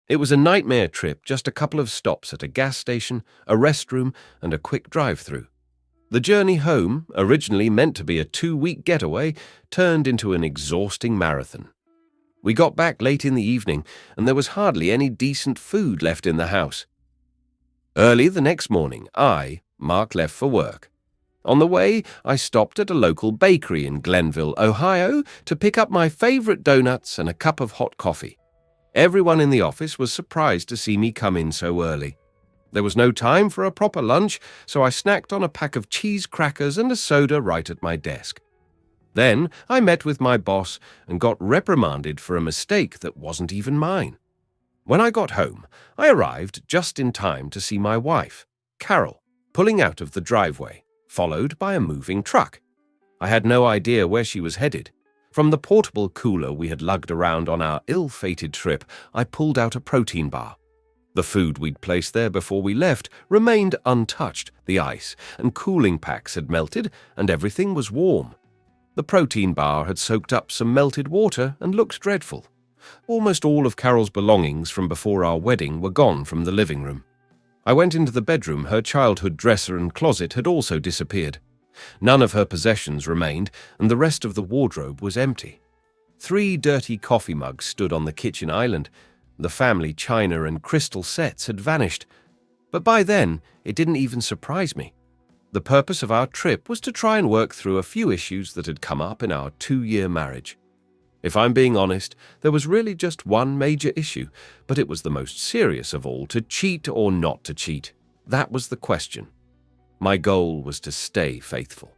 It was a nightmare trip, just a couple of stops at a gas station, a restroom, and a quick drive-through. The journey home, originally meant to be a 2-week getaway, turned into an exhausting marathon. We got back late in the evening, and there was hardly any decent food left in the house. Early the next morning, Mark, left for work. On the way, I stopped at a local bakery in Glenville, Ohio, to pick up my favorite donuts and a cup of hot coffee. Everyone in the office was surprised to see me come in so early. There was no time for a proper lunch, so I snacked on a pack of cheese crackers and a soda right at my desk. Then I met with my boss and got reprimanded for a mistake that wasn't even mine. When I got home, I arrived just in time to see my wife, Carol, pulling out of the driveway, followed by a moving truck. I had no idea where she was headed. From the portable cooler we had lugged around on our ill-fated trip, I pulled out a protein bar. The food we'd placed there before we left remained untouched. The ice and cooling packs had melted, and everything was warm. The protein bar had soaked up some melted water and looked dreadful. Almost all of Carol's belongings from before our wedding were gone from the living room. I went into the bedroom. Her childhood dresser and closet had also disappeared. None of her possessions remained, and the rest of the wardrobe was empty. 3 dirty coffee mugs stood on the kitchen island. The family china and crystal sets had vanished. But by then, it didn't even surprise me. The purpose of our trip was to try and work through a few issues that had come up in our 2-year marriage. If I'm being honest, there was really just one major issue, but it was the most serious of all: to cheat or not to cheat. That was the question. My goal was to stay faithful.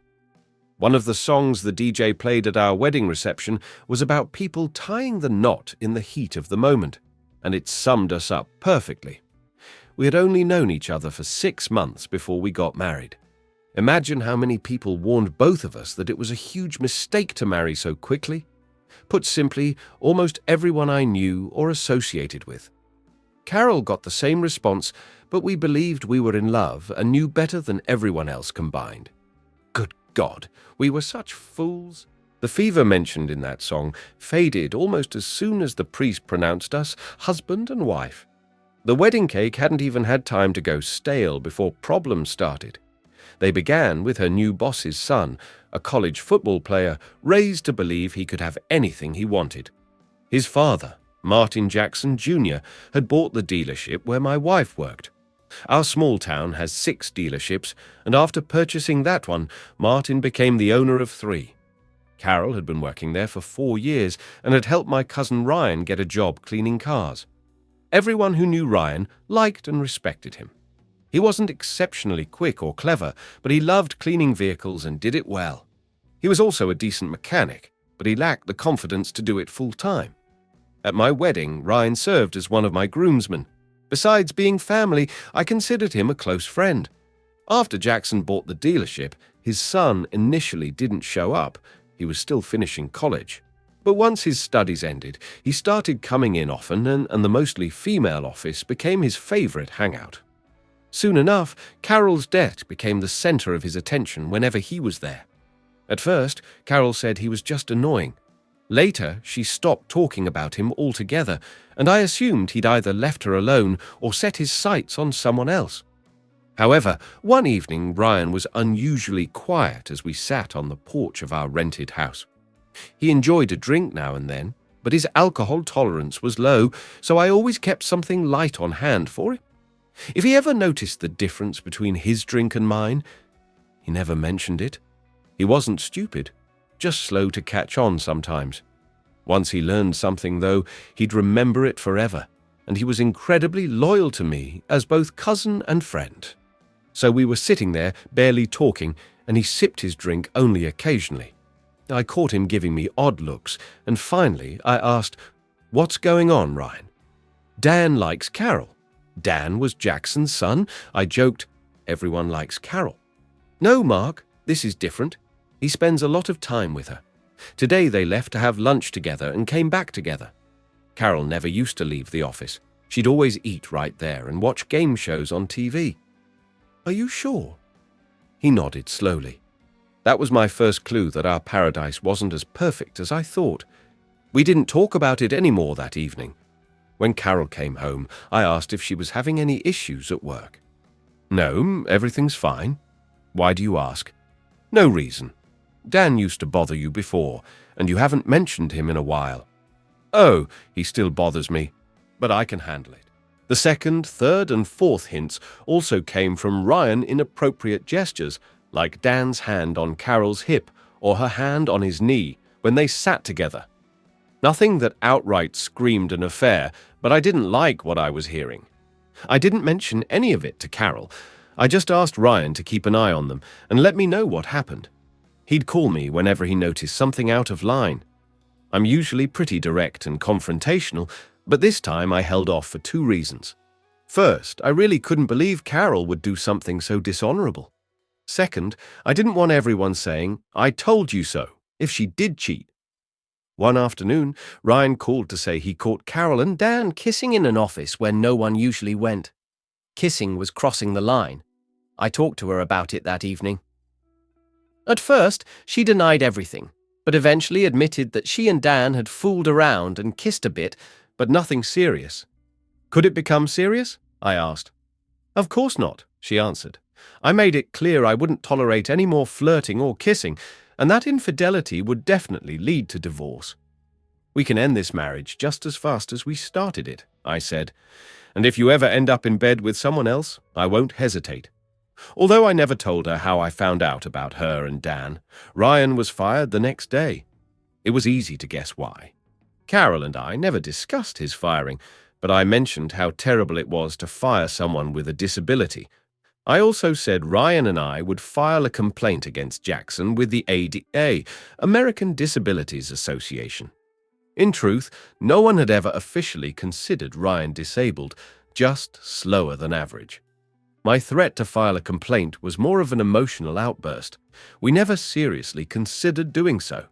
One of the songs the DJ played at our wedding reception was about people tying the knot in the heat of the moment, and it summed us up perfectly. We had only known each other for 6 months before we got married. Imagine how many people warned both of us that it was a huge mistake to marry so quickly. Put simply, almost everyone I knew or associated with. Carol got the same response, but we believed we were in love and knew better than everyone else combined. Good God, we were such fools. The fever mentioned in that song faded almost as soon as the priest pronounced us husband and wife. The wedding cake hadn't even had time to go stale before problems started. They began with her new boss's son, a college football player, raised to believe he could have anything he wanted. His father, Martin Jackson Jr., had bought the dealership where my wife worked. Our small town has 6 dealerships, and after purchasing that one, Martin became the owner of 3. Carol had been working there for 4 years and had helped my cousin Ryan get a job cleaning cars. Everyone who knew Ryan liked and respected him. He wasn't exceptionally quick or clever, but he loved cleaning vehicles and did it well. He was also a decent mechanic, but he lacked the confidence to do it full-time. At my wedding, Ryan served as one of my groomsmen. Besides being family, I considered him a close friend. After Jackson bought the dealership, his son initially didn't show up. He was still finishing college. But once his studies ended, he started coming in often, and the mostly female office became his favorite hangout. Soon enough, Carol's debt became the center of his attention whenever he was there. At first, Carol said he was just annoying. Later, she stopped talking about him altogether, and I assumed he'd either left her alone or set his sights on someone else. However, one evening, Ryan was unusually quiet as we sat on the porch of our rented house. He enjoyed a drink now and then, but his alcohol tolerance was low, so I always kept something light on hand for him. If he ever noticed the difference between his drink and mine, he never mentioned it. He wasn't stupid, just slow to catch on sometimes. Once he learned something, though, he'd remember it forever, and he was incredibly loyal to me as both cousin and friend. So we were sitting there, barely talking, and he sipped his drink only occasionally. I caught him giving me odd looks, and finally I asked, "What's going on, Ryan?" "Dan likes Carol." Dan was Jackson's son. I joked, "Everyone likes Carol." "No, Mark, this is different. He spends a lot of time with her. Today they left to have lunch together and came back together. Carol never used to leave the office. She'd always eat right there and watch game shows on TV." "Are you sure?" He nodded slowly. That was my first clue that our paradise wasn't as perfect as I thought. We didn't talk about it anymore that evening. When Carol came home, I asked if she was having any issues at work. No, everything's fine. Why do you ask? No reason. Dan used to bother you before, and you haven't mentioned him in a while. Oh, he still bothers me, but I can handle it. The second, third, and fourth hints also came from Ryan inappropriate gestures, like Dan's hand on Carol's hip or her hand on his knee when they sat together. Nothing that outright screamed an affair, but I didn't like what I was hearing. I didn't mention any of it to Carol. I just asked Ryan to keep an eye on them and let me know what happened. He'd call me whenever he noticed something out of line. I'm usually pretty direct and confrontational, but this time I held off for two reasons. First, I really couldn't believe Carol would do something so dishonorable. Second, I didn't want everyone saying, "I told you so," if she did cheat. One afternoon, Ryan called to say he caught Carol and Dan kissing in an office where no one usually went. Kissing was crossing the line. I talked to her about it that evening. At first, she denied everything, but eventually admitted that she and Dan had fooled around and kissed a bit, but nothing serious. Could it become serious? I asked. Of course not, she answered. I made it clear I wouldn't tolerate any more flirting or kissing, and that infidelity would definitely lead to divorce. We can end this marriage just as fast as we started it, I said, and if you ever end up in bed with someone else, I won't hesitate. Although I never told her how I found out about her and Dan, Ryan was fired the next day. It was easy to guess why. Carol and I never discussed his firing, but I mentioned how terrible it was to fire someone with a disability. I also said Ryan and I would file a complaint against Jackson with the ADA, American Disabilities Association. In truth, no one had ever officially considered Ryan disabled, just slower than average. My threat to file a complaint was more of an emotional outburst. We never seriously considered doing so.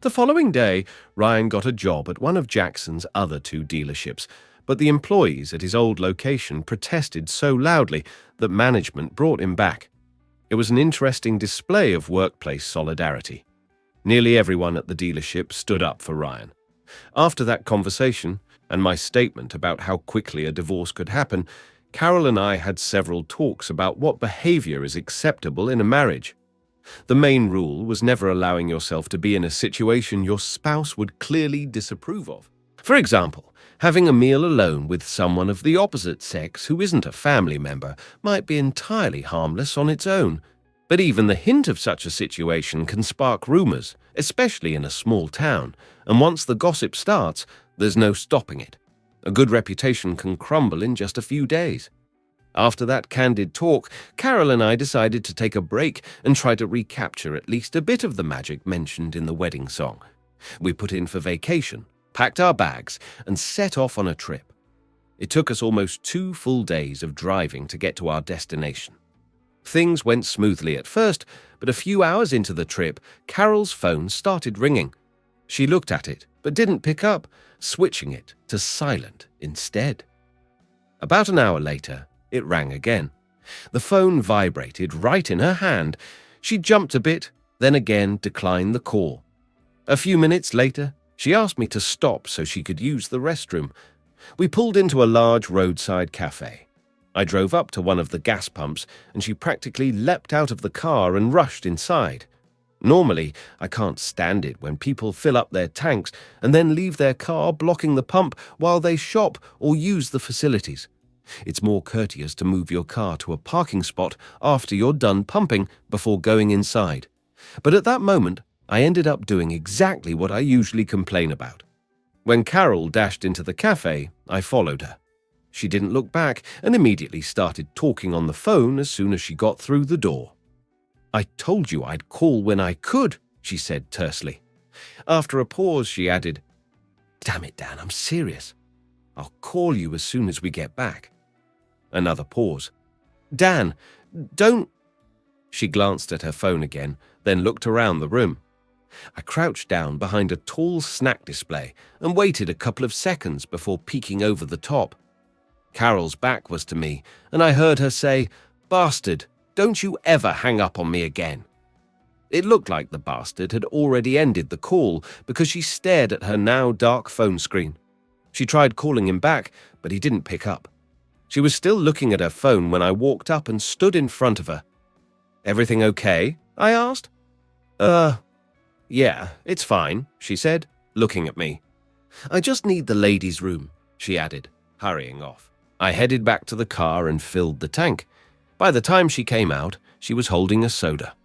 The following day, Ryan got a job at one of Jackson's other two dealerships, but the employees at his old location protested so loudly that management brought him back. It was an interesting display of workplace solidarity. Nearly everyone at the dealership stood up for Ryan. After that conversation, and my statement about how quickly a divorce could happen, Carol and I had several talks about what behavior is acceptable in a marriage. The main rule was never allowing yourself to be in a situation your spouse would clearly disapprove of. For example, having a meal alone with someone of the opposite sex who isn't a family member might be entirely harmless on its own. But even the hint of such a situation can spark rumors, especially in a small town, and once the gossip starts, there's no stopping it. A good reputation can crumble in just a few days. After that candid talk, Carol and I decided to take a break and try to recapture at least a bit of the magic mentioned in the wedding song. We put in for vacation, packed our bags, and set off on a trip. It took us almost 2 full days of driving to get to our destination. Things went smoothly at first, but a few hours into the trip, Carol's phone started ringing. She looked at it, but didn't pick up, switching it to silent instead. About an hour later, it rang again. The phone vibrated right in her hand. She jumped a bit, then again declined the call. A few minutes later, she asked me to stop so she could use the restroom. We pulled into a large roadside cafe. I drove up to one of the gas pumps, and she practically leapt out of the car and rushed inside. Normally, I can't stand it when people fill up their tanks and then leave their car blocking the pump while they shop or use the facilities. It's more courteous to move your car to a parking spot after you're done pumping before going inside. But at that moment, I ended up doing exactly what I usually complain about. When Carol dashed into the cafe, I followed her. She didn't look back and immediately started talking on the phone as soon as she got through the door. "I told you I'd call when I could," she said tersely. After a pause, she added, "Damn it, Dan, I'm serious. I'll call you as soon as we get back." Another pause. "Dan, don't—" She glanced at her phone again, then looked around the room. I crouched down behind a tall snack display and waited a couple of seconds before peeking over the top. Carol's back was to me, and I heard her say, "Bastard, don't you ever hang up on me again." It looked like the bastard had already ended the call because she stared at her now dark phone screen. She tried calling him back, but he didn't pick up. She was still looking at her phone when I walked up and stood in front of her. "Everything okay?" I asked. Yeah, it's fine," she said, looking at me. "I just need the ladies' room," she added, hurrying off. I headed back to the car and filled the tank. By the time she came out, she was holding a soda.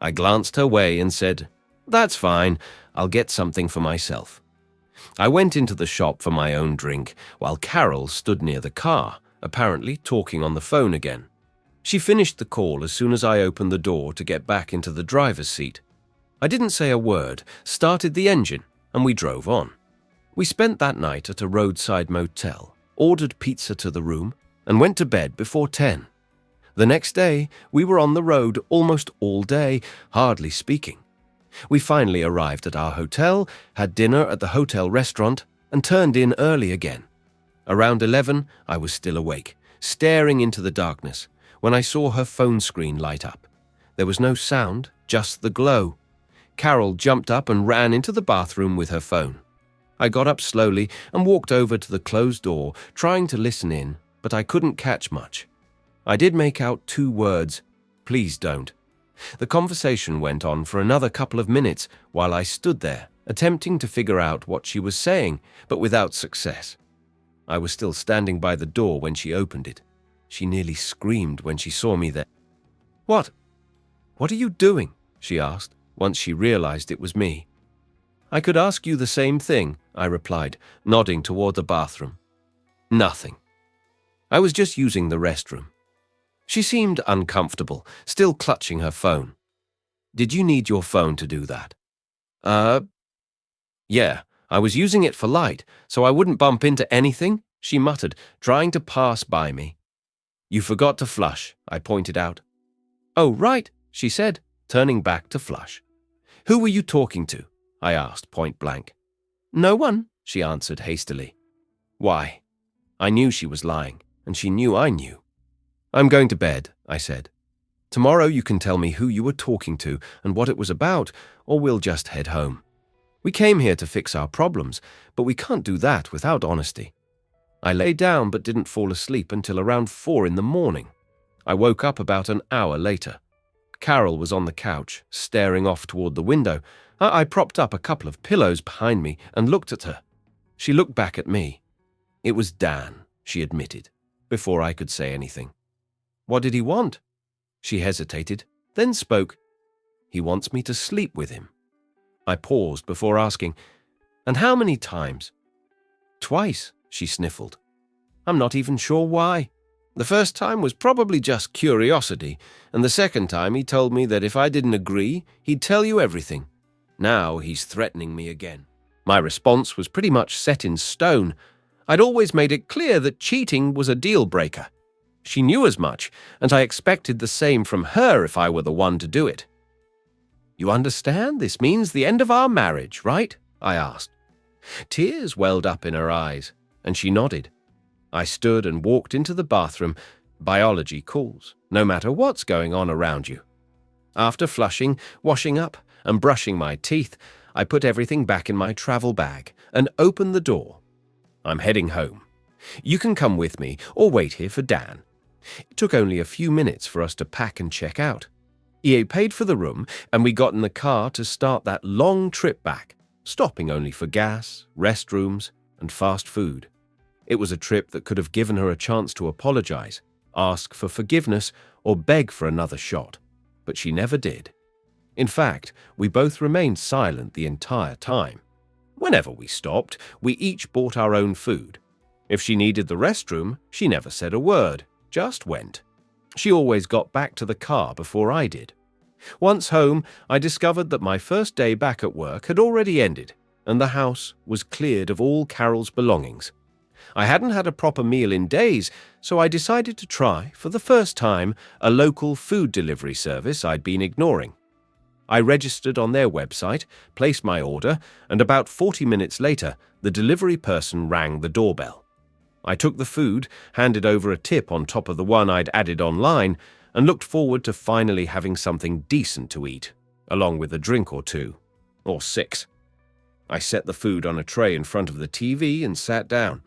I glanced her way and said, "That's fine, I'll get something for myself." I went into the shop for my own drink, while Carol stood near the car, apparently talking on the phone again. She finished the call as soon as I opened the door to get back into the driver's seat. I didn't say a word, started the engine, and we drove on. We spent that night at a roadside motel, ordered pizza to the room, and went to bed before 10. The next day, we were on the road almost all day, hardly speaking. We finally arrived at our hotel, had dinner at the hotel restaurant, and turned in early again. Around 11, I was still awake, staring into the darkness, when I saw her phone screen light up. There was no sound, just the glow. Carol jumped up and ran into the bathroom with her phone. I got up slowly and walked over to the closed door, trying to listen in, but I couldn't catch much. I did make out 2 words, "Please don't." The conversation went on for another couple of minutes while I stood there, attempting to figure out what she was saying, but without success. I was still standing by the door when she opened it. She nearly screamed when she saw me there. What are you doing?" she asked, once she realized it was me. "I could ask you the same thing," I replied, nodding toward the bathroom. "Nothing. I was just using the restroom." She seemed uncomfortable, still clutching her phone. "Did you need your phone to do that?" Yeah, I was using it for light, so I wouldn't bump into anything," she muttered, trying to pass by me. "You forgot to flush," I pointed out. "Oh, right," she said, turning back to flush. "Who were you talking to?" I asked point blank. "No one," she answered hastily. Why? I knew she was lying, and she knew I knew. "I'm going to bed," I said. "Tomorrow you can tell me who you were talking to and what it was about, or we'll just head home. We came here to fix our problems, but we can't do that without honesty." I lay down but didn't fall asleep until around 4 in the morning. I woke up about an hour later. Carol was on the couch, staring off toward the window. I propped up a couple of pillows behind me and looked at her. She looked back at me. "It was Dan," she admitted, before I could say anything. "What did he want?" She hesitated, then spoke. "He wants me to sleep with him." I paused before asking, "And how many times?" "Twice," she sniffled. "I'm not even sure why. The first time was probably just curiosity, and the second time he told me that if I didn't agree, he'd tell you everything. Now he's threatening me again." My response was pretty much set in stone. I'd always made it clear that cheating was a deal-breaker. She knew as much, and I expected the same from her if I were the one to do it. "You understand this means the end of our marriage, right?" I asked. Tears welled up in her eyes, and she nodded. I stood and walked into the bathroom. Biology calls, no matter what's going on around you. After flushing, washing up, and brushing my teeth, I put everything back in my travel bag and opened the door. "I'm heading home. You can come with me or wait here for Dan." It took only a few minutes for us to pack and check out. EA paid for the room, and we got in the car to start that long trip back, stopping only for gas, restrooms, and fast food. It was a trip that could have given her a chance to apologize, ask for forgiveness, or beg for another shot, but she never did. In fact, we both remained silent the entire time. Whenever we stopped, we each bought our own food. If she needed the restroom, she never said a word, just went. She always got back to the car before I did. Once home, I discovered that my first day back at work had already ended, and the house was cleared of all Carol's belongings. I hadn't had a proper meal in days, so I decided to try, for the first time, a local food delivery service I'd been ignoring. I registered on their website, placed my order, and about 40 minutes later, the delivery person rang the doorbell. I took the food, handed over a tip on top of the one I'd added online, and looked forward to finally having something decent to eat, along with a drink or two, or 6. I set the food on a tray in front of the TV and sat down.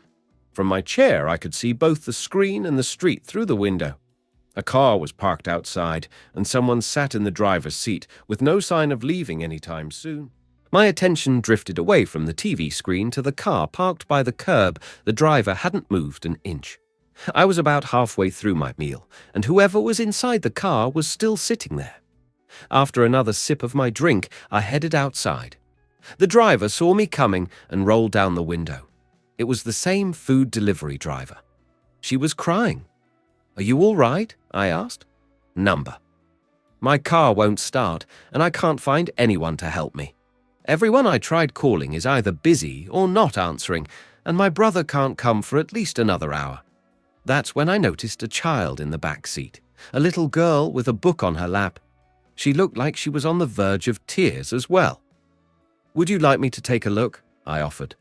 From my chair, I could see both the screen and the street through the window. A car was parked outside, and someone sat in the driver's seat with no sign of leaving anytime soon. My attention drifted away from the TV screen to the car parked by the curb. The driver hadn't moved an inch. I was about halfway through my meal, and whoever was inside the car was still sitting there. After another sip of my drink, I headed outside. The driver saw me coming and rolled down the window. It was the same food delivery driver. She was crying. "Are you all right?" I asked. "Number. My car won't start, and I can't find anyone to help me. Everyone I tried calling is either busy or not answering, and my brother can't come for at least another hour." That's when I noticed a child in the back seat, a little girl with a book on her lap. She looked like she was on the verge of tears as well. "Would you like me to take a look?" I offered.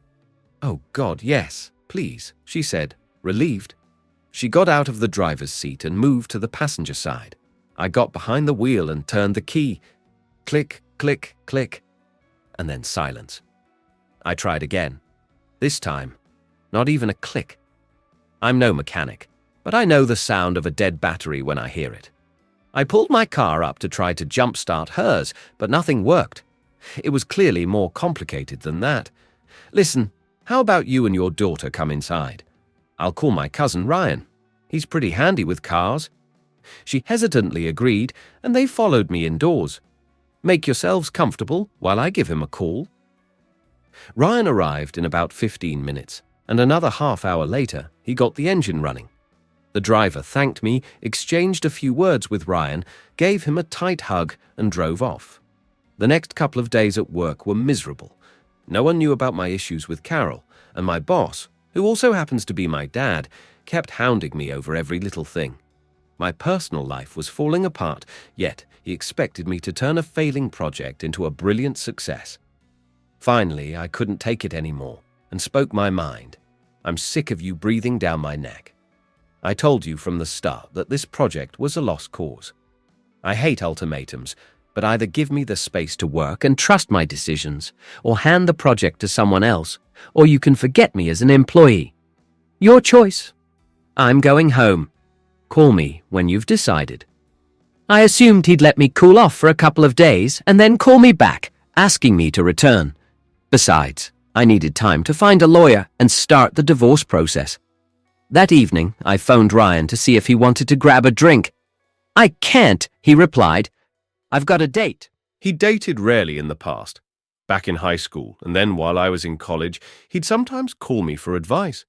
"Oh God, yes, please," she said, relieved. She got out of the driver's seat and moved to the passenger side. I got behind the wheel and turned the key. Click, click, click, and then silence. I tried again. This time, not even a click. I'm no mechanic, but I know the sound of a dead battery when I hear it. I pulled my car up to try to jumpstart hers, but nothing worked. It was clearly more complicated than that. "Listen, how about you and your daughter come inside? I'll call my cousin Ryan. He's pretty handy with cars." She hesitantly agreed, and they followed me indoors. "Make yourselves comfortable while I give him a call." Ryan arrived in about 15 minutes, and another half hour later, he got the engine running. The driver thanked me, exchanged a few words with Ryan, gave him a tight hug, and drove off. The next couple of days at work were miserable. No one knew about my issues with Carol, and my boss, who also happens to be my dad, kept hounding me over every little thing. My personal life was falling apart, yet he expected me to turn a failing project into a brilliant success. Finally, I couldn't take it anymore and spoke my mind. "I'm sick of you breathing down my neck. I told you from the start that this project was a lost cause. I hate ultimatums, but either give me the space to work and trust my decisions, or hand the project to someone else, or you can forget me as an employee. Your choice. I'm going home. Call me when you've decided." I assumed he'd let me cool off for a couple of days and then call me back, asking me to return. Besides, I needed time to find a lawyer and start the divorce process. That evening, I phoned Ryan to see if he wanted to grab a drink. "I can't," he replied. "I've got a date." He dated rarely in the past. Back in high school, and then while I was in college, he'd sometimes call me for advice.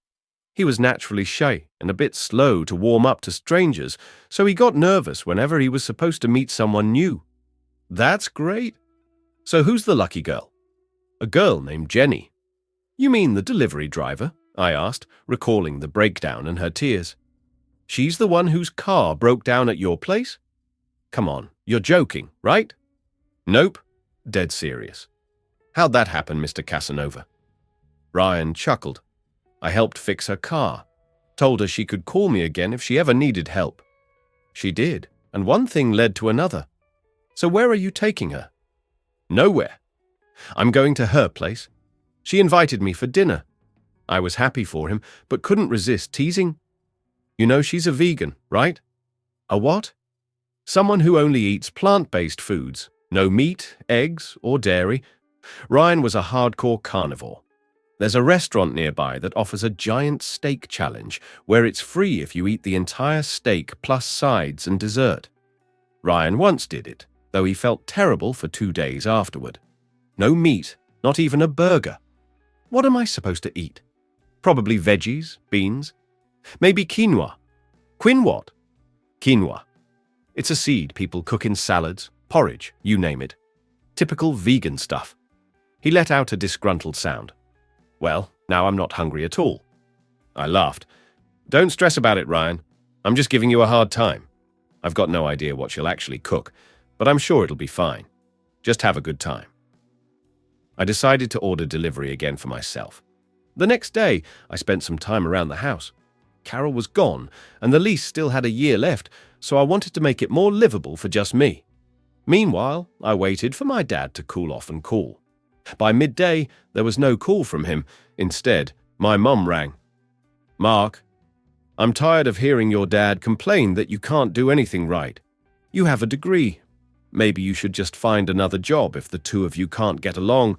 He was naturally shy and a bit slow to warm up to strangers, so he got nervous whenever he was supposed to meet someone new. "That's great. So who's the lucky girl?" "A girl named Jenny." "You mean the delivery driver?" I asked, recalling the breakdown and her tears. "She's the one whose car broke down at your place?" "Come on, you're joking, right?" "Nope, dead serious." "How'd that happen, Mr. Casanova?" Ryan chuckled. "I helped fix her car. Told her she could call me again if she ever needed help. She did, and one thing led to another. So where are you taking her?" "Nowhere. I'm going to her place. She invited me for dinner. I was happy for him, but couldn't resist teasing. You know she's a vegan, right?" "A what?" "Someone who only eats plant-based foods. No meat, eggs, or dairy." Ryan was a hardcore carnivore. "There's a restaurant nearby that offers a giant steak challenge where it's free if you eat the entire steak plus sides and dessert. Ryan once did it, though he felt terrible for 2 days afterward. No meat, not even a burger. What am I supposed to eat? Probably veggies, beans, maybe quinoa. Quinoa? Quinoa. It's a seed people cook in salads, porridge, you name it. Typical vegan stuff." He let out a disgruntled sound. "Well, now I'm not hungry at all." I laughed. "Don't stress about it, Ryan. I'm just giving you a hard time. I've got no idea what she'll actually cook, but I'm sure it'll be fine. Just have a good time." I decided to order delivery again for myself. The next day, I spent some time around the house. Carol was gone, and the lease still had a year left, so I wanted to make it more livable for just me. Meanwhile, I waited for my dad to cool off and call. By midday, there was no call from him. Instead, my mum rang. "Mark, I'm tired of hearing your dad complain that you can't do anything right. You have a degree. Maybe you should just find another job if the two of you can't get along."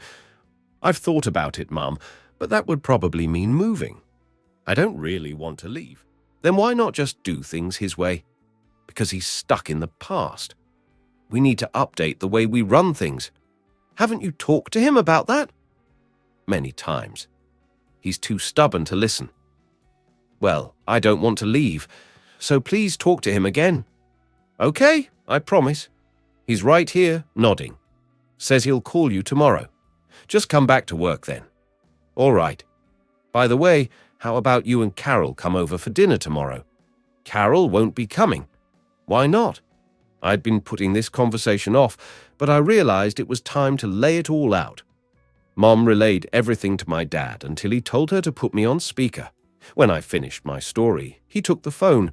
"I've thought about it, Mum, but that would probably mean moving. I don't really want to leave." "Then why not just do things his way?" "Because he's stuck in the past. We need to update the way we run things." "Haven't you talked to him about that?" "Many times. He's too stubborn to listen." "Well, I don't want to leave, so please talk to him again." "Okay, I promise. He's right here, nodding. Says he'll call you tomorrow. Just come back to work then." "All right. By the way, how about you and Carol come over for dinner tomorrow?" "Carol won't be coming." "Why not?" I'd been putting this conversation off, but I realized it was time to lay it all out. Mom relayed everything to my dad until he told her to put me on speaker. When I finished my story, he took the phone.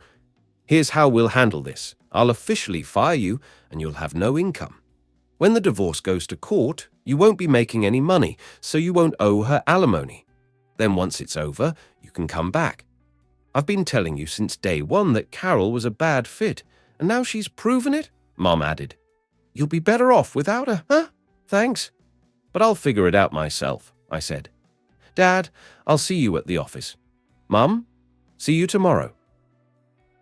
"Here's how we'll handle this. I'll officially fire you, and you'll have no income. When the divorce goes to court, you won't be making any money, so you won't owe her alimony. Then once it's over, you can come back. I've been telling you since day one that Carol was a bad fit, and now she's proven it," Mom added. "You'll be better off without her, huh? Thanks. But I'll figure it out myself," I said. "Dad, I'll see you at the office." "Mum, see you tomorrow."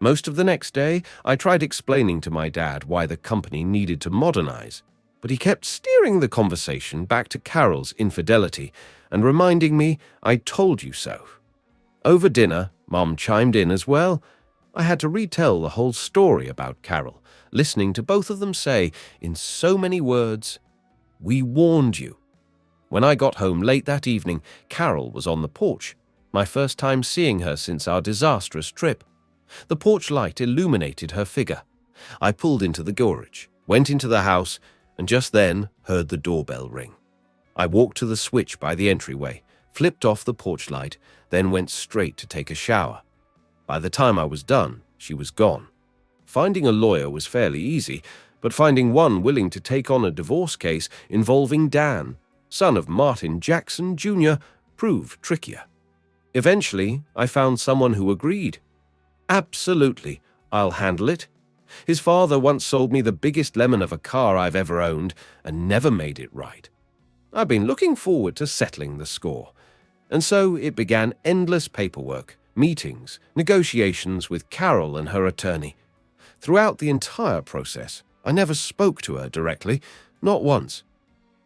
Most of the next day, I tried explaining to my dad why the company needed to modernize, but he kept steering the conversation back to Carol's infidelity and reminding me I told you so. Over dinner, Mom chimed in as well. I had to retell the whole story about Carol, listening to both of them say, in so many words, "We warned you." When I got home late that evening, Carol was on the porch, my first time seeing her since our disastrous trip. The porch light illuminated her figure. I pulled into the garage, went into the house, and just then heard the doorbell ring. I walked to the switch by the entryway, flipped off the porch light, then went straight to take a shower. By the time I was done, she was gone. Finding a lawyer was fairly easy, but finding one willing to take on a divorce case involving Dan, son of Martin Jackson Jr., proved trickier. Eventually, I found someone who agreed. "Absolutely, I'll handle it. His father once sold me the biggest lemon of a car I've ever owned and never made it right. I've been looking forward to settling the score." And so it began endless paperwork, meetings, negotiations with Carol and her attorney. Throughout the entire process, I never spoke to her directly, not once.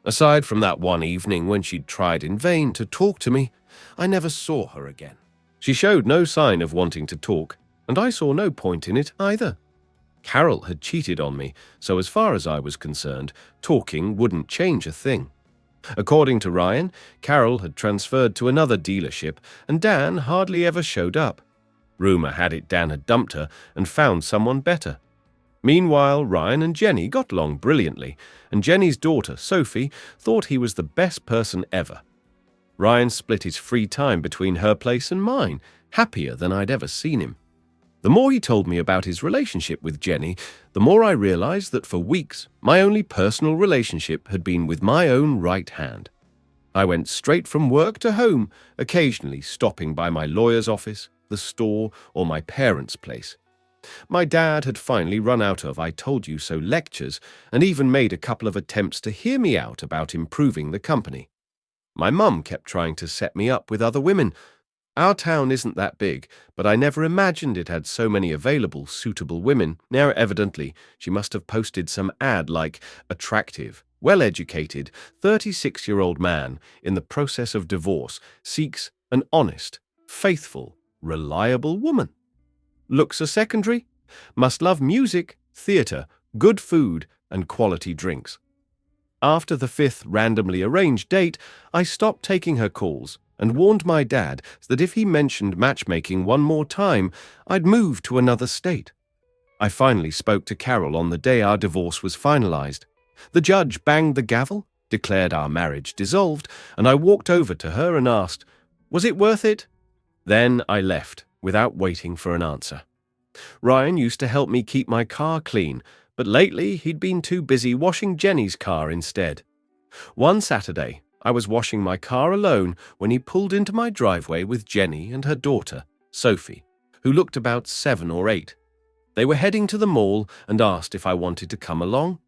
Aside from that one evening when she'd tried in vain to talk to me, I never saw her again. She showed no sign of wanting to talk, and I saw no point in it either. Carol had cheated on me, so as far as I was concerned, talking wouldn't change a thing. According to Ryan, Carol had transferred to another dealership, and Dan hardly ever showed up. Rumor had it Dan had dumped her and found someone better. Meanwhile, Ryan and Jenny got along brilliantly, and Jenny's daughter, Sophie, thought he was the best person ever. Ryan split his free time between her place and mine, happier than I'd ever seen him. The more he told me about his relationship with Jenny, the more I realized that for weeks, my only personal relationship had been with my own right hand. I went straight from work to home, occasionally stopping by my lawyer's office, the store, or my parents' place. My dad had finally run out of "I told you so" lectures and even made a couple of attempts to hear me out about improving the company. My mum kept trying to set me up with other women. Our town isn't that big, but I never imagined it had so many available, suitable women. Now, evidently, she must have posted some ad like "attractive, well-educated, 36-year-old man in the process of divorce seeks an honest, faithful, reliable woman. Looks are secondary. Must love music, theatre, good food, and quality drinks." After the 5th randomly arranged date, I stopped taking her calls and warned my dad that if he mentioned matchmaking one more time, I'd move to another state. I finally spoke to Carol on the day our divorce was finalized. The judge banged the gavel, declared our marriage dissolved, and I walked over to her and asked, "Was it worth it?" Then I left, without waiting for an answer. Ryan used to help me keep my car clean, but lately he'd been too busy washing Jenny's car instead. One Saturday, I was washing my car alone when he pulled into my driveway with Jenny and her daughter, Sophie, who looked about 7 or 8. They were heading to the mall and asked if I wanted to come along.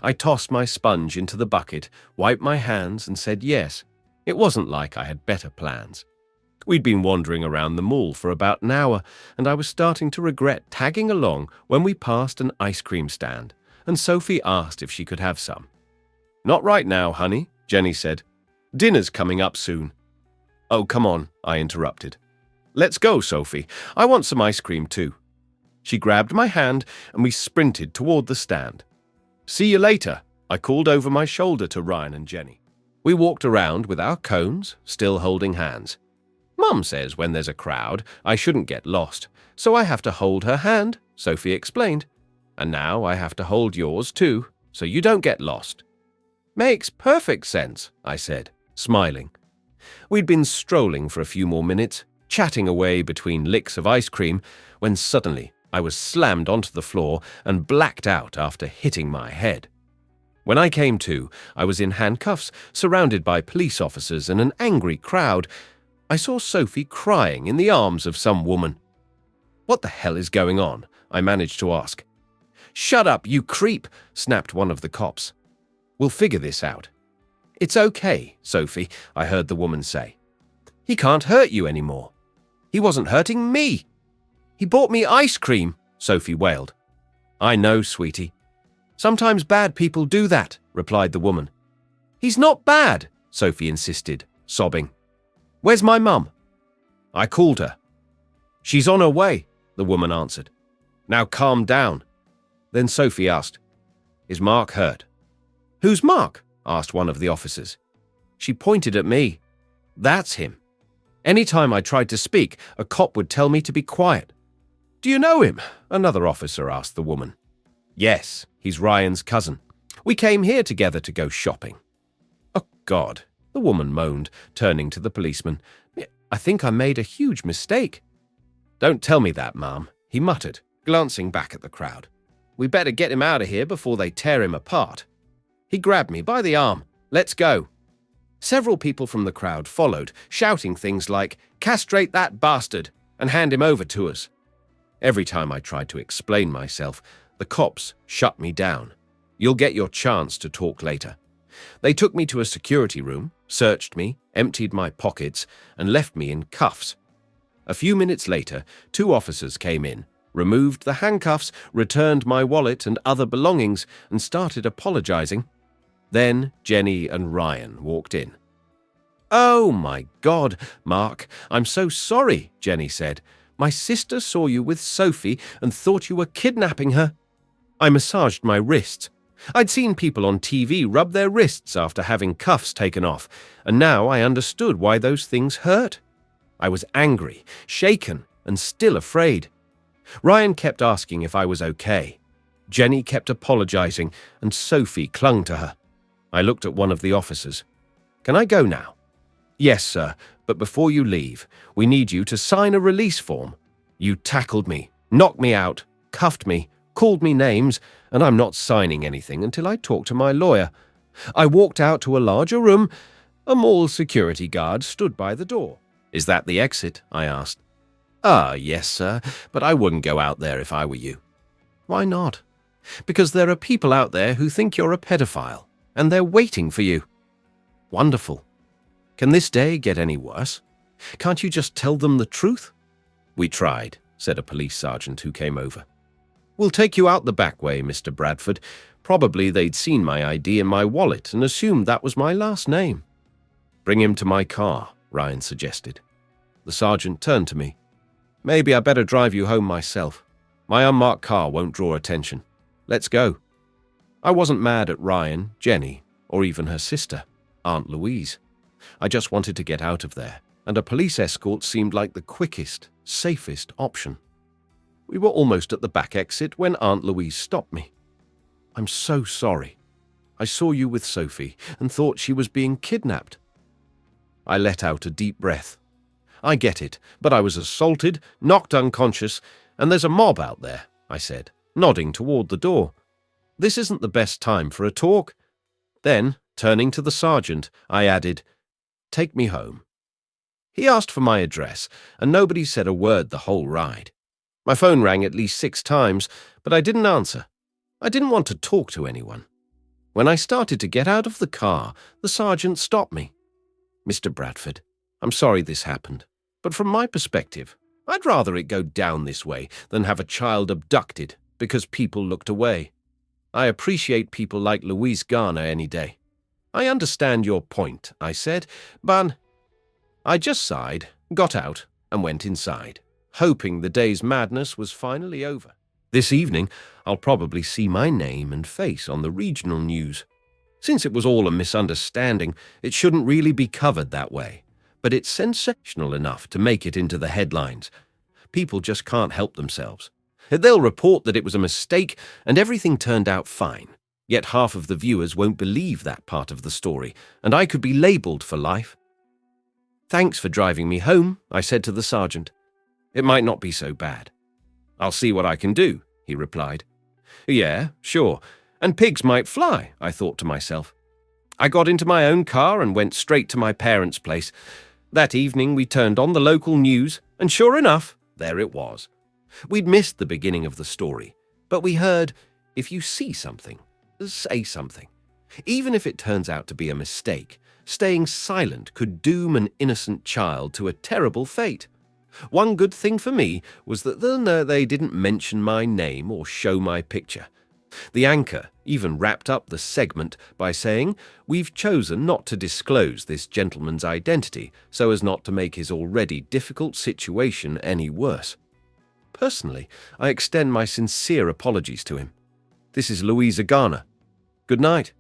I tossed my sponge into the bucket, wiped my hands and said yes. It wasn't like I had better plans. We'd been wandering around the mall for about an hour, and I was starting to regret tagging along when we passed an ice cream stand, and Sophie asked if she could have some. "Not right now, honey," Jenny said. "Dinner's coming up soon." "Oh, come on," I interrupted. "Let's go, Sophie. I want some ice cream too." She grabbed my hand and we sprinted toward the stand. "See you later," I called over my shoulder to Ryan and Jenny. We walked around with our cones, still holding hands. "Mum says when there's a crowd, I shouldn't get lost, so I have to hold her hand," Sophie explained. "And now I have to hold yours too, so you don't get lost." "Makes perfect sense," I said, smiling. We'd been strolling for a few more minutes, chatting away between licks of ice cream, when suddenly I was slammed onto the floor and blacked out after hitting my head. When I came to, I was in handcuffs, surrounded by police officers and an angry crowd. I saw Sophie crying in the arms of some woman. "What the hell is going on?" I managed to ask. "Shut up, you creep," snapped one of the cops. "We'll figure this out." "It's okay, Sophie," I heard the woman say. "He can't hurt you anymore." "He wasn't hurting me." "He bought me ice cream," Sophie wailed. "I know, sweetie. Sometimes bad people do that," replied the woman. "He's not bad," Sophie insisted, sobbing. "Where's my mum?" "I called her." "She's on her way," the woman answered. "Now calm down." Then Sophie asked, "Is Mark hurt?" "Who's Mark?" asked one of the officers. She pointed at me. "That's him. Anytime I tried to speak, a cop would tell me to be quiet." "Do you know him?" another officer asked the woman. "Yes, he's Ryan's cousin. We came here together to go shopping." "Oh, God," the woman moaned, turning to the policeman. "I think I made a huge mistake." "Don't tell me that, Ma'am," he muttered, glancing back at the crowd. "We better get him out of here before they tear him apart." He grabbed me by the arm. "Let's go." Several people from the crowd followed, shouting things like, "Castrate that bastard," and "Hand him over to us." Every time I tried to explain myself, the cops shut me down. "You'll get your chance to talk later." They took me to a security room, searched me, emptied my pockets, and left me in cuffs. A few minutes later, 2 officers came in, removed the handcuffs, returned my wallet and other belongings, and started apologizing. Then Jenny and Ryan walked in. "Oh my God, Mark, I'm so sorry," Jenny said. "My sister saw you with Sophie and thought you were kidnapping her." I massaged my wrists. I'd seen people on TV rub their wrists after having cuffs taken off, and now I understood why those things hurt. I was angry, shaken, and still afraid. Ryan kept asking if I was okay. Jenny kept apologizing, and Sophie clung to her. I looked at one of the officers. "Can I go now?" "Yes, sir, but before you leave, we need you to sign a release form. You tackled me, knocked me out, cuffed me, called me names, and I'm not signing anything until I talk to my lawyer." I walked out to a larger room. A mall security guard stood by the door. "Is that the exit?" I asked. Yes, sir, but I wouldn't go out there if I were you." "Why not?" "Because there are people out there who think you're a pedophile, and they're waiting for you." "Wonderful. Can this day get any worse? Can't you just tell them the truth?" "We tried," said a police sergeant who came over. "We'll take you out the back way, Mr. Bradford. Probably they'd seen my ID in my wallet and assumed that was my last name." "Bring him to my car," Ryan suggested. The sergeant turned to me. "Maybe I better drive you home myself. My unmarked car won't draw attention. Let's go." I wasn't mad at Ryan, Jenny, or even her sister, Aunt Louise. I just wanted to get out of there, and a police escort seemed like the quickest, safest option. We were almost at the back exit when Aunt Louise stopped me. "I'm so sorry. I saw you with Sophie and thought she was being kidnapped." I let out a deep breath. "I get it, but I was assaulted, knocked unconscious, and there's a mob out there," I said, nodding toward the door. "This isn't the best time for a talk." Then Turning to the sergeant, I added, "Take me home." He asked for my address, and nobody said a word the whole ride. My phone rang at least 6 times, but I didn't answer. I didn't want to talk to anyone. When I started to get out of the car, the sergeant stopped me. "Mr. Bradford, I'm sorry this happened, but from my perspective, I'd rather it go down this way than have a child abducted because people looked away. I appreciate people like Louise Garner any day." "I understand your point," I said, but I just sighed, got out, and went inside, hoping the day's madness was finally over. This evening, I'll probably see my name and face on the regional news. Since it was all a misunderstanding, it shouldn't really be covered that way, but it's sensational enough to make it into the headlines. People just can't help themselves. They'll report that it was a mistake and everything turned out fine, yet half of the viewers won't believe that part of the story, and I could be labelled for life. "Thanks for driving me home," I said to the sergeant. "It might not be so bad." "I'll see what I can do," he replied. "Yeah, sure. And pigs might fly," I thought to myself. I got into my own car and went straight to my parents' place. That evening we turned on the local news, and sure enough, there it was. We'd missed the beginning of the story, but we heard, "If you see something, say something." Even if it turns out to be a mistake, staying silent could doom an innocent child to a terrible fate. One good thing for me was that they didn't mention my name or show my picture. The anchor even wrapped up the segment by saying, "We've chosen not to disclose this gentleman's identity so as not to make his already difficult situation any worse." Personally, I extend my sincere apologies to him. "This is Louisa Garner. Good night."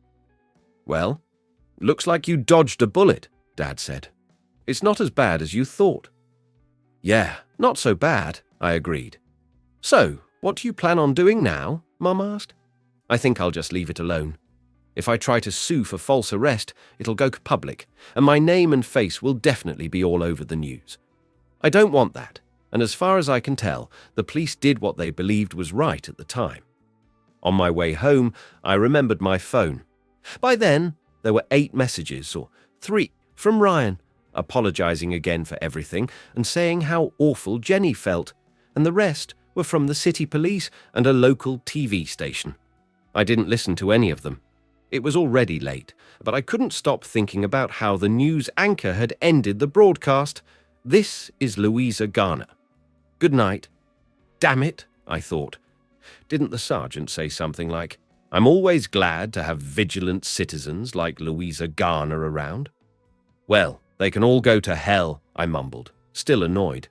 "Well, looks like you dodged a bullet," Dad said. "It's not as bad as you thought." "Yeah, not so bad," I agreed. "So, what do you plan on doing now?" Mum asked. "I think I'll just leave it alone. If I try to sue for false arrest, it'll go public, and my name and face will definitely be all over the news. I don't want that, and as far as I can tell, the police did what they believed was right at the time." On my way home, I remembered my phone. By then, there were 8 messages, or 3, from Ryan, apologizing again for everything and saying how awful Jenny felt, and the rest were from the city police and a local TV station. I didn't listen to any of them. It was already late, but I couldn't stop thinking about how the news anchor had ended the broadcast. "This is Louisa Garner. Good night." Damn it, I thought. Didn't the sergeant say something like, "I'm always glad to have vigilant citizens like Louisa Garner around"? "Well, they can all go to hell," I mumbled, still annoyed.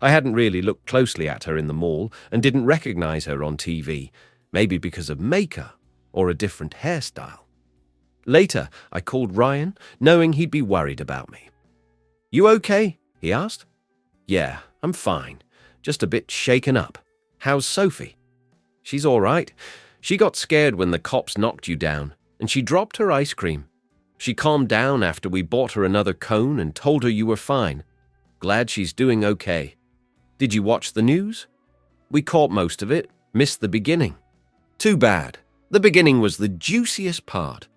I hadn't really looked closely at her in the mall and didn't recognize her on TV, maybe because of makeup or a different hairstyle. Later, I called Ryan, knowing he'd be worried about me. "You okay?" he asked. "Yeah, I'm fine. Just a bit shaken up. How's Sophie?" "She's all right. She got scared when the cops knocked you down, and she dropped her ice cream. She calmed down after we bought her another cone and told her you were fine. Glad she's doing okay. Did you watch the news?" "We caught most of it, missed the beginning." "Too bad. The beginning was the juiciest part."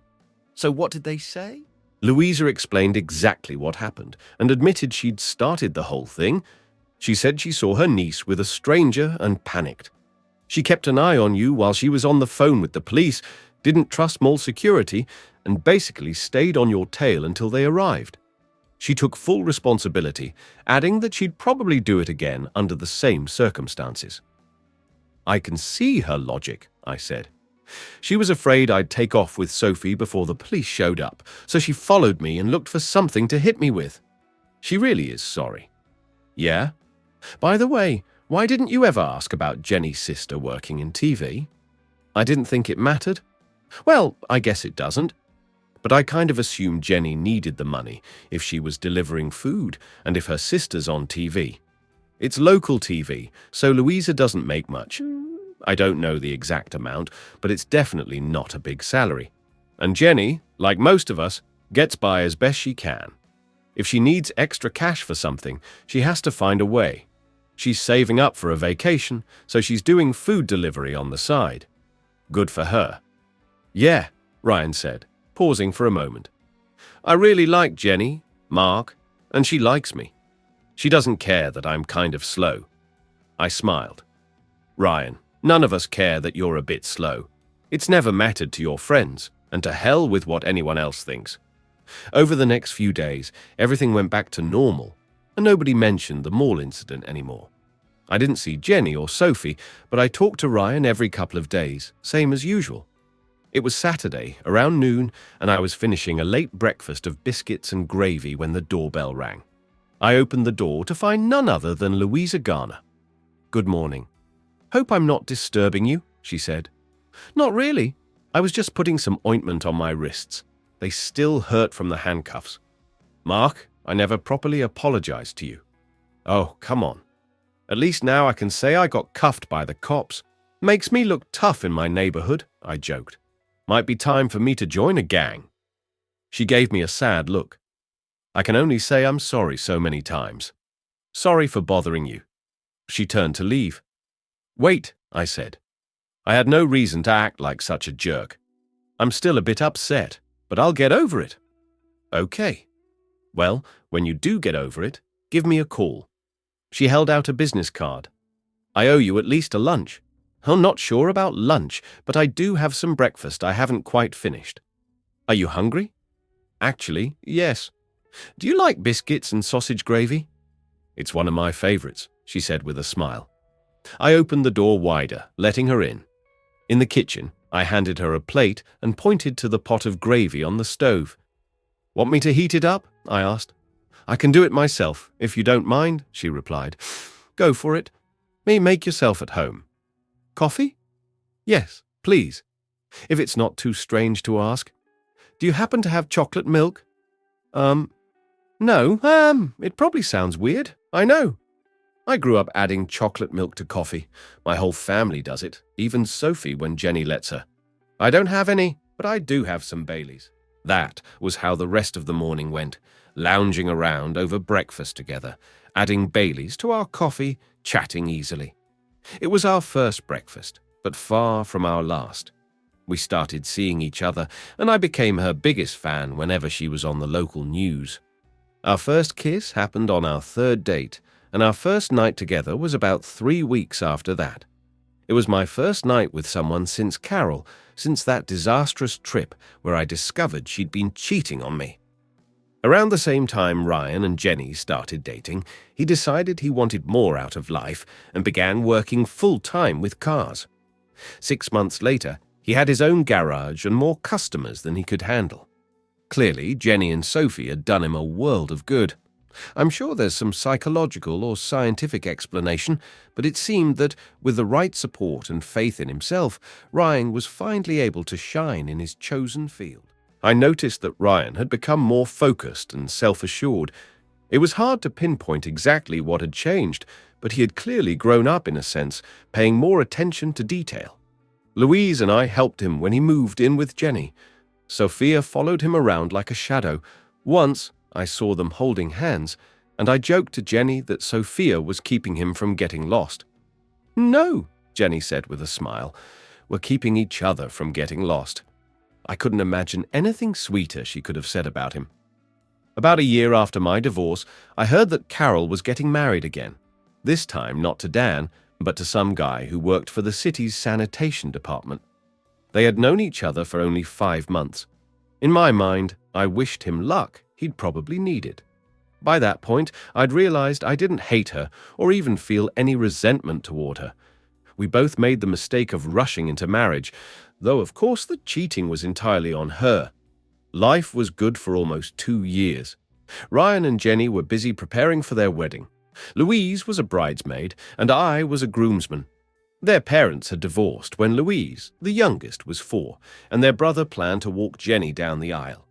"So what did they say?" Louisa explained exactly what happened and admitted she'd started the whole thing. She said she saw her niece with a stranger and panicked. She kept an eye on you while she was on the phone with the police, didn't trust mall security, and basically stayed on your tail until they arrived. She took full responsibility, adding that she'd probably do it again under the same circumstances. "I can see her logic," I said. "She was afraid I'd take off with Sophie before the police showed up, so she followed me and looked for something to hit me with. She really is sorry." "Yeah? By the way, why didn't you ever ask about Jenny's sister working in TV?" "I didn't think it mattered." "Well, I guess it doesn't. But I kind of assumed Jenny needed the money if she was delivering food and if her sister's on TV. It's local TV, so Louisa doesn't make much. I don't know the exact amount, but it's definitely not a big salary. And Jenny, like most of us, gets by as best she can. If she needs extra cash for something, she has to find a way. She's saving up for a vacation, so she's doing food delivery on the side. Good for her." "Yeah," Ryan said. pausing for a moment. I really like Jenny, Mark, and she likes me. She doesn't care that I'm kind of slow. I smiled. Ryan, none of us care that you're a bit slow. It's never mattered to your friends, and to hell with what anyone else thinks. Over the next few days, everything went back to normal, and nobody mentioned the mall incident anymore. I didn't see Jenny or Sophie, but I talked to Ryan every couple of days, same as usual. It was Saturday, around noon, and I was finishing a late breakfast of biscuits and gravy when the doorbell rang. I opened the door to find none other than Louisa Garner. "Good morning. Hope I'm not disturbing you," she said. "Not really. I was just putting some ointment on my wrists. They still hurt from the handcuffs. Mark, I never properly apologized to you." "Oh, come on. At least now I can say I got cuffed by the cops. Makes me look tough in my neighborhood," I joked. "Might be time for me to join a gang." She gave me a sad look. "I can only say I'm sorry so many times. Sorry for bothering you." She turned to leave. "Wait," I said. I had no reason to act like such a jerk. "I'm still a bit upset, but I'll get over it." "Okay. Well, when you do get over it, give me a call." She held out a business card. "I owe you at least a lunch. I'm not sure about lunch, but I do have some breakfast I haven't quite finished." "Are you hungry?" "Actually, yes. Do you like biscuits and sausage gravy?" "It's one of my favorites," she said with a smile. I opened the door wider, letting her in. In the kitchen, I handed her a plate and pointed to the pot of gravy on the stove. "Want me to heat it up?" I asked. "I can do it myself, if you don't mind," she replied. "Go for it. Make yourself at home." "Coffee?" "Yes, please. If it's not too strange to ask. Do you happen to have chocolate milk?" No, it probably sounds weird, I know. I grew up adding chocolate milk to coffee. My whole family does it, even Sophie when Jenny lets her. I don't have any, but I do have some Baileys." That was how the rest of the morning went, lounging around over breakfast together, adding Baileys to our coffee, chatting easily. It was our first breakfast, but far from our last. We started seeing each other, and I became her biggest fan whenever she was on the local news. Our first kiss happened on our third date, and our first night together was about 3 weeks after that. It was my first night with someone since Carol, since that disastrous trip where I discovered she'd been cheating on me. Around the same time Ryan and Jenny started dating, he decided he wanted more out of life and began working full-time with cars. 6 months later, he had his own garage and more customers than he could handle. Clearly, Jenny and Sophie had done him a world of good. I'm sure there's some psychological or scientific explanation, but it seemed that, with the right support and faith in himself, Ryan was finally able to shine in his chosen field. I noticed that Ryan had become more focused and self-assured. It was hard to pinpoint exactly what had changed, but he had clearly grown up in a sense, paying more attention to detail. Louise and I helped him when he moved in with Jenny. Sophia followed him around like a shadow. Once, I saw them holding hands, and I joked to Jenny that Sophia was keeping him from getting lost. "No," Jenny said with a smile. "We're keeping each other from getting lost." I couldn't imagine anything sweeter she could have said about him. About a year after my divorce, I heard that Carol was getting married again. This time not to Dan, but to some guy who worked for the city's sanitation department. They had known each other for only 5 months. In my mind, I wished him luck. He'd probably need it. By that point, I'd realized I didn't hate her or even feel any resentment toward her. We both made the mistake of rushing into marriage, though of course the cheating was entirely on her. Life was good for almost 2 years. Ryan and Jenny were busy preparing for their wedding. Louise was a bridesmaid, and I was a groomsman. Their parents had divorced when Louise, the youngest, was 4, and their brother planned to walk Jenny down the aisle.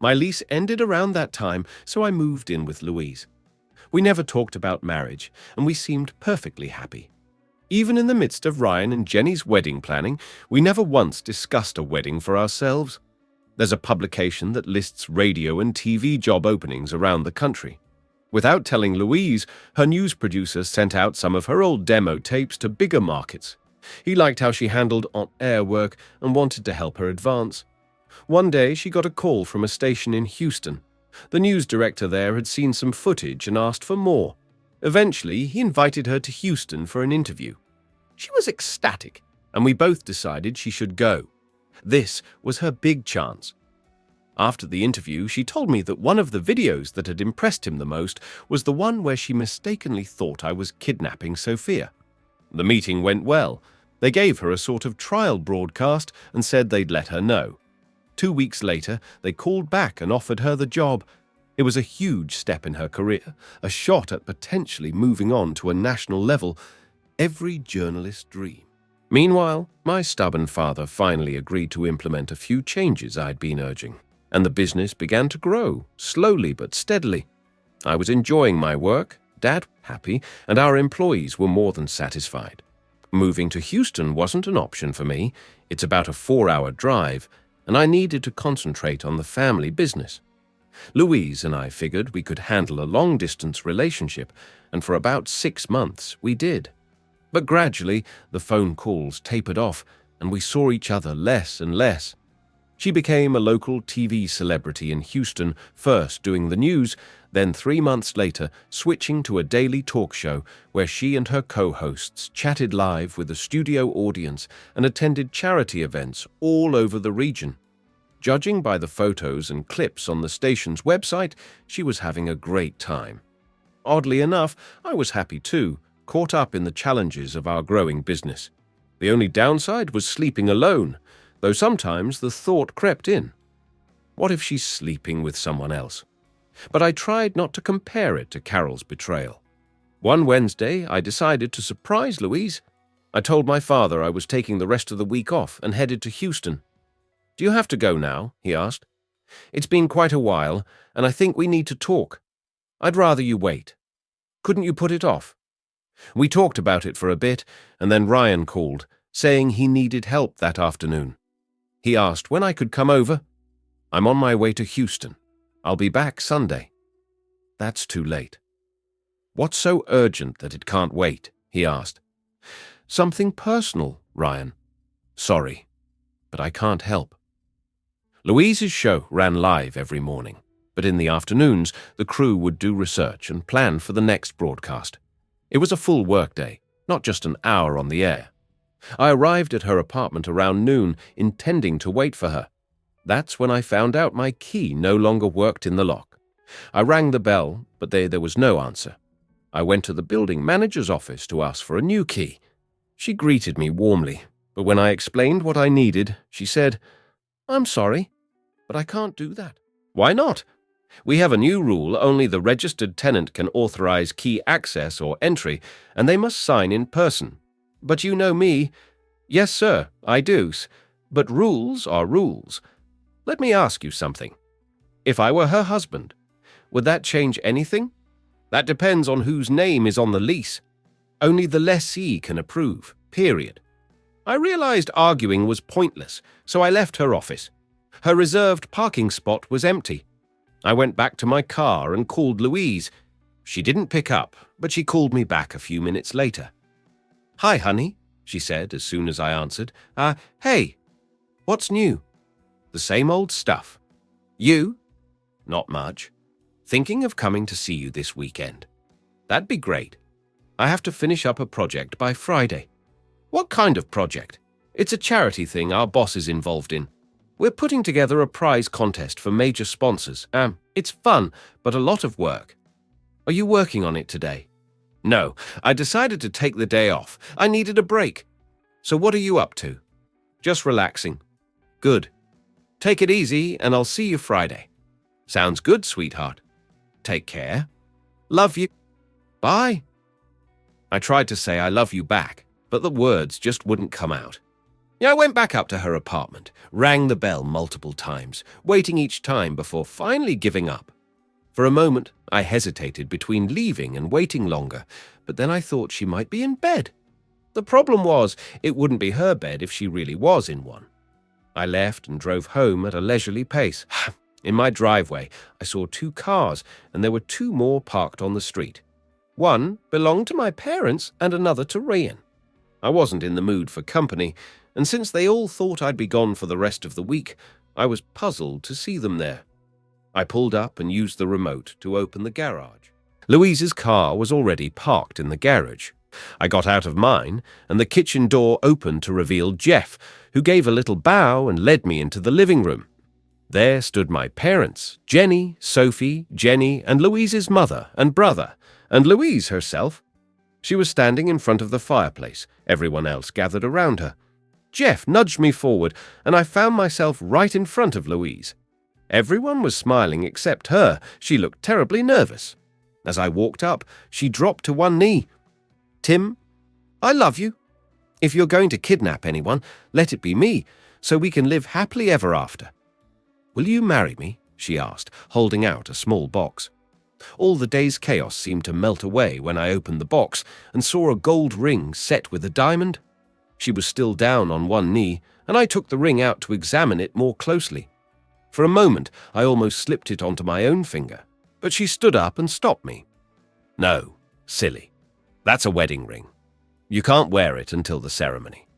My lease ended around that time, so I moved in with Louise. We never talked about marriage, and we seemed perfectly happy. Even in the midst of Ryan and Jenny's wedding planning, we never once discussed a wedding for ourselves. There's a publication that lists radio and TV job openings around the country. Without telling Louise, her news producer sent out some of her old demo tapes to bigger markets. He liked how she handled on-air work and wanted to help her advance. One day she got a call from a station in Houston. The news director there had seen some footage and asked for more. Eventually, he invited her to Houston for an interview. She was ecstatic, and we both decided she should go. This was her big chance. After the interview, she told me that one of the videos that had impressed him the most was the one where she mistakenly thought I was kidnapping Sophia. The meeting went well. They gave her a sort of trial broadcast and said they'd let her know. 2 weeks later, they called back and offered her the job. It was a huge step in her career, a shot at potentially moving on to a national level. Every journalist's dream. Meanwhile, my stubborn father finally agreed to implement a few changes I'd been urging, and the business began to grow, slowly but steadily. I was enjoying my work, Dad happy, and our employees were more than satisfied. Moving to Houston wasn't an option for me. It's about a 4-hour drive, and I needed to concentrate on the family business. Louise and I figured we could handle a long-distance relationship, and for about 6 months we did. But gradually, the phone calls tapered off, and we saw each other less and less. She became a local TV celebrity in Houston, first doing the news, then 3 months later switching to a daily talk show where she and her co-hosts chatted live with a studio audience and attended charity events all over the region. Judging by the photos and clips on the station's website, she was having a great time. Oddly enough, I was happy too, caught up in the challenges of our growing business. The only downside was sleeping alone, though sometimes the thought crept in. What if she's sleeping with someone else? But I tried not to compare it to Carol's betrayal. One Wednesday, I decided to surprise Louise. I told my father I was taking the rest of the week off and headed to Houston. "Do you have to go now?" he asked. "It's been quite a while, and I think we need to talk. I'd rather you wait. Couldn't you put it off?" We talked about it for a bit, and then Ryan called, saying he needed help that afternoon. He asked when I could come over. "I'm on my way to Houston. I'll be back Sunday." "That's too late." "What's so urgent that it can't wait?" he asked. "Something personal, Ryan. Sorry, but I can't help." Louise's show ran live every morning, but in the afternoons, the crew would do research and plan for the next broadcast. It was a full workday, not just an hour on the air. I arrived at her apartment around noon, intending to wait for her. That's when I found out my key no longer worked in the lock. I rang the bell, but there was no answer. I went to the building manager's office to ask for a new key. She greeted me warmly, but when I explained what I needed, she said, "I'm sorry, but I can't do that." "Why not?" "We have a new rule, only the registered tenant can authorize key access or entry, and they must sign in person. But you know me." "Yes, sir, I do. But rules are rules. Let me ask you something. If I were her husband, would that change anything?" "That depends on whose name is on the lease. Only the lessee can approve, period." I realized arguing was pointless, so I left her office. Her reserved parking spot was empty. I went back to my car and called Louise. She didn't pick up, but she called me back a few minutes later. "Hi, honey," she said as soon as I answered. Hey, what's new?" "The same old stuff." "You?" "Not much. Thinking of coming to see you this weekend." "That'd be great. I have to finish up a project by Friday." "What kind of project?" "It's a charity thing our boss is involved in. We're putting together a prize contest for major sponsors. It's fun, but a lot of work." "Are you working on it today?" "No, I decided to take the day off. I needed a break." "So what are you up to?" "Just relaxing." "Good. Take it easy, and I'll see you Friday." "Sounds good, sweetheart. Take care. Love you. Bye." I tried to say I love you back, but the words just wouldn't come out. I went back up to her apartment, rang the bell multiple times, waiting each time before finally giving up. For a moment, I hesitated between leaving and waiting longer, but then I thought she might be in bed. The problem was, it wouldn't be her bed if she really was in one. I left and drove home at a leisurely pace. In my driveway, I saw 2 cars, and there were 2 more parked on the street. One belonged to my parents and another to Ryan. I wasn't in the mood for company, and since they all thought I'd be gone for the rest of the week, I was puzzled to see them there. I pulled up and used the remote to open the garage. Louise's car was already parked in the garage. I got out of mine, and the kitchen door opened to reveal Jeff, who gave a little bow and led me into the living room. There stood my parents, Jenny, Sophie, Jenny, and Louise's mother and brother, and Louise herself. She was standing in front of the fireplace, everyone else gathered around her. Jeff nudged me forward, and I found myself right in front of Louise. Everyone was smiling except her. She looked terribly nervous. As I walked up, she dropped to one knee. "Tim, I love you. If you're going to kidnap anyone, let it be me, so we can live happily ever after." "Will you marry me?" she asked, holding out a small box. All the day's chaos seemed to melt away when I opened the box and saw a gold ring set with a diamond. She was still down on one knee, and I took the ring out to examine it more closely. For a moment, I almost slipped it onto my own finger, but she stood up and stopped me. "No, silly. That's a wedding ring. You can't wear it until the ceremony."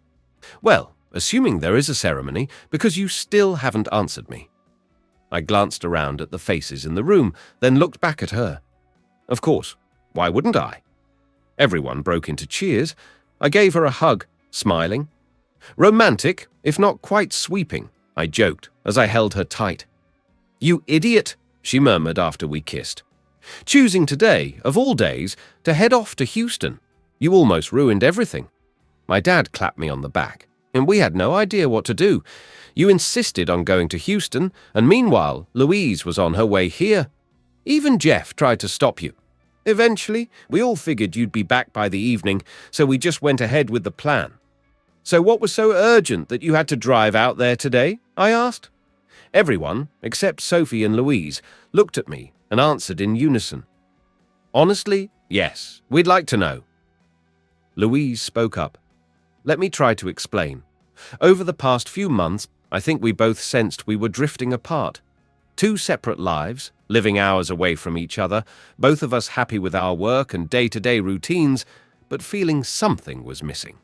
"Well, assuming there is a ceremony, because you still haven't answered me." I glanced around at the faces in the room, then looked back at her. Of course, why wouldn't I? Everyone broke into cheers. I gave her a hug, smiling. "Romantic, if not quite sweeping," I joked as I held her tight. "You idiot," she murmured after we kissed. "Choosing today, of all days, to head off to Houston. You almost ruined everything." My dad clapped me on the back, and we had no idea what to do. You insisted on going to Houston, and meanwhile, Louise was on her way here. Even Jeff tried to stop you. Eventually, we all figured you'd be back by the evening, so we just went ahead with the plan. "So what was so urgent that you had to drive out there today?" I asked. Everyone, except Sophie and Louise, looked at me and answered in unison. "Honestly, yes, we'd like to know." Louise spoke up. "Let me try to explain. Over the past few months, I think we both sensed we were drifting apart. Two separate lives, living hours away from each other, both of us happy with our work and day-to-day routines, but feeling something was missing.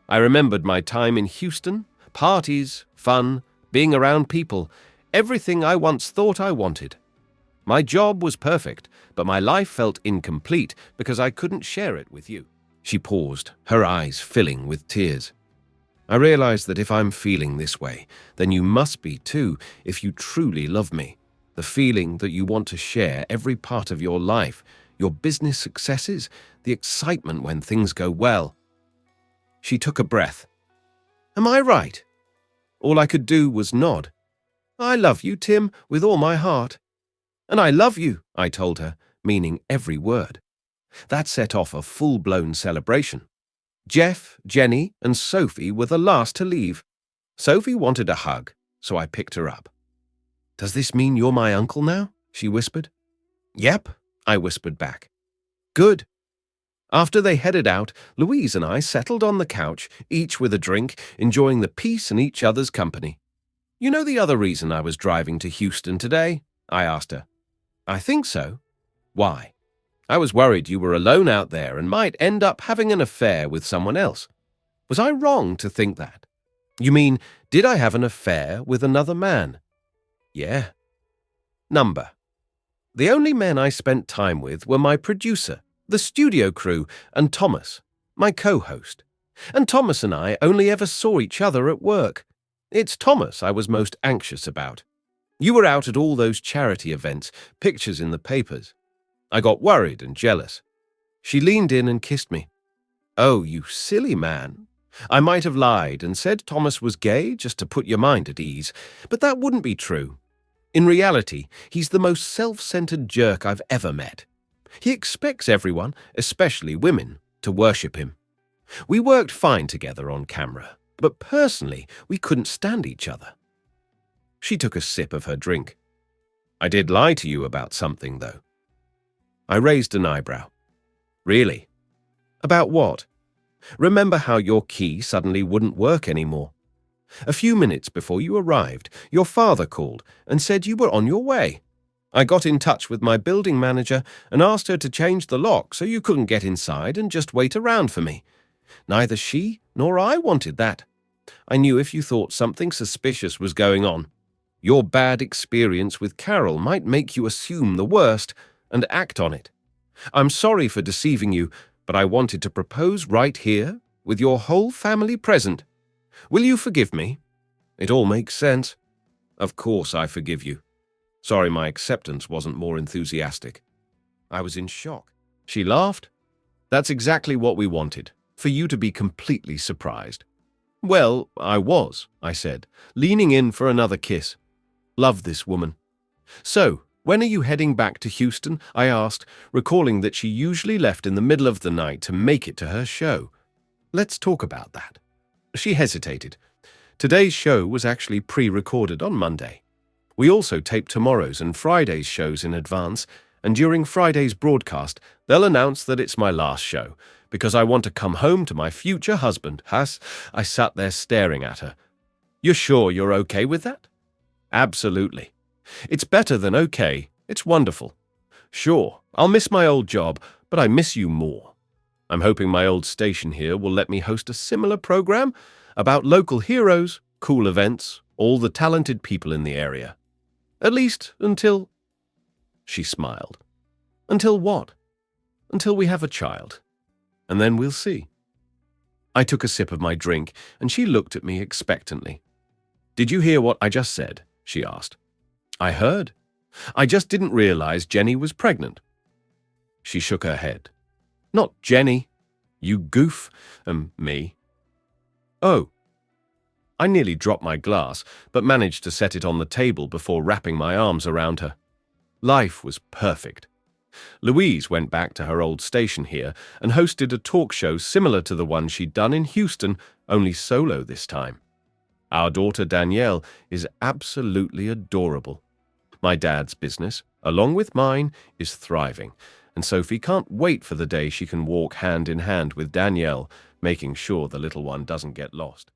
I remembered my time in Houston, parties, fun, being around people, everything I once thought I wanted. My job was perfect, but my life felt incomplete because I couldn't share it with you." She paused, her eyes filling with tears. "I realize that if I'm feeling this way, then you must be too, if you truly love me. The feeling that you want to share every part of your life, your business successes, the excitement when things go well." She took a breath. "Am I right?" All I could do was nod. "I love you, Tim, with all my heart." "And I love you," I told her, meaning every word. That set off a full-blown celebration. Jeff, Jenny, and Sophie were the last to leave. Sophie wanted a hug, so I picked her up. "Does this mean you're my uncle now?" she whispered. "Yep," I whispered back. "Good." After they headed out, Louise and I settled on the couch, each with a drink, enjoying the peace in each other's company. "You know the other reason I was driving to Houston today?" I asked her. "I think so." "Why?" "I was worried you were alone out there and might end up having an affair with someone else." "Was I wrong to think that?" "You mean, did I have an affair with another man?" "Yeah." "Number?" "The only men I spent time with were my producer, the studio crew, and Thomas, my co-host. And Thomas and I only ever saw each other at work. It's Thomas I was most anxious about. You were out at all those charity events, pictures in the papers. I got worried and jealous." She leaned in and kissed me. "Oh, you silly man. I might have lied and said Thomas was gay just to put your mind at ease, but that wouldn't be true. In reality, he's the most self-centered jerk I've ever met. He expects everyone, especially women, to worship him. We worked fine together on camera, but personally, we couldn't stand each other." She took a sip of her drink. "I did lie to you about something, though." I raised an eyebrow. "Really? About what?" "Remember how your key suddenly wouldn't work anymore? A few minutes before you arrived, your father called and said you were on your way. I got in touch with my building manager and asked her to change the lock so you couldn't get inside and just wait around for me. Neither she nor I wanted that. I knew if you thought something suspicious was going on, Your bad experience with Carol might make you assume the worst and act on it. I'm sorry for deceiving you, but I wanted to propose right here, with your whole family present. Will you forgive me? It all makes sense. Of course I forgive you. Sorry my acceptance wasn't more enthusiastic. I was in shock. She laughed. That's exactly what we wanted, for you to be completely surprised. Well, I was, I said, leaning in for another kiss. Love this woman. So, when are you heading back to Houston? I asked, recalling that she usually left in the middle of the night to make it to her show. Let's talk about that. She hesitated. Today's show was actually pre-recorded on Monday. We also tape tomorrow's and Friday's shows in advance, and during Friday's broadcast, they'll announce that it's my last show, because I want to come home to my future husband. Has I sat there staring at her. You're sure you're okay with that? Absolutely. It's better than okay. It's wonderful. Sure, I'll miss my old job, but I miss you more. I'm hoping my old station here will let me host a similar program about local heroes, cool events, all the talented people in the area. At least until... She smiled. Until what? Until we have a child. And then we'll see. I took a sip of my drink, and she looked at me expectantly. Did you hear what I just said? She asked. I heard. I just didn't realize Jenny was pregnant. She shook her head. Not Jenny. You goof. Me. Oh. I nearly dropped my glass, but managed to set it on the table before wrapping my arms around her. Life was perfect. Louise went back to her old station here and hosted a talk show similar to the one she'd done in Houston, only solo this time. Our daughter Danielle is absolutely adorable. My dad's business, along with mine, is thriving, and Sophie can't wait for the day she can walk hand in hand with Danielle, making sure the little one doesn't get lost.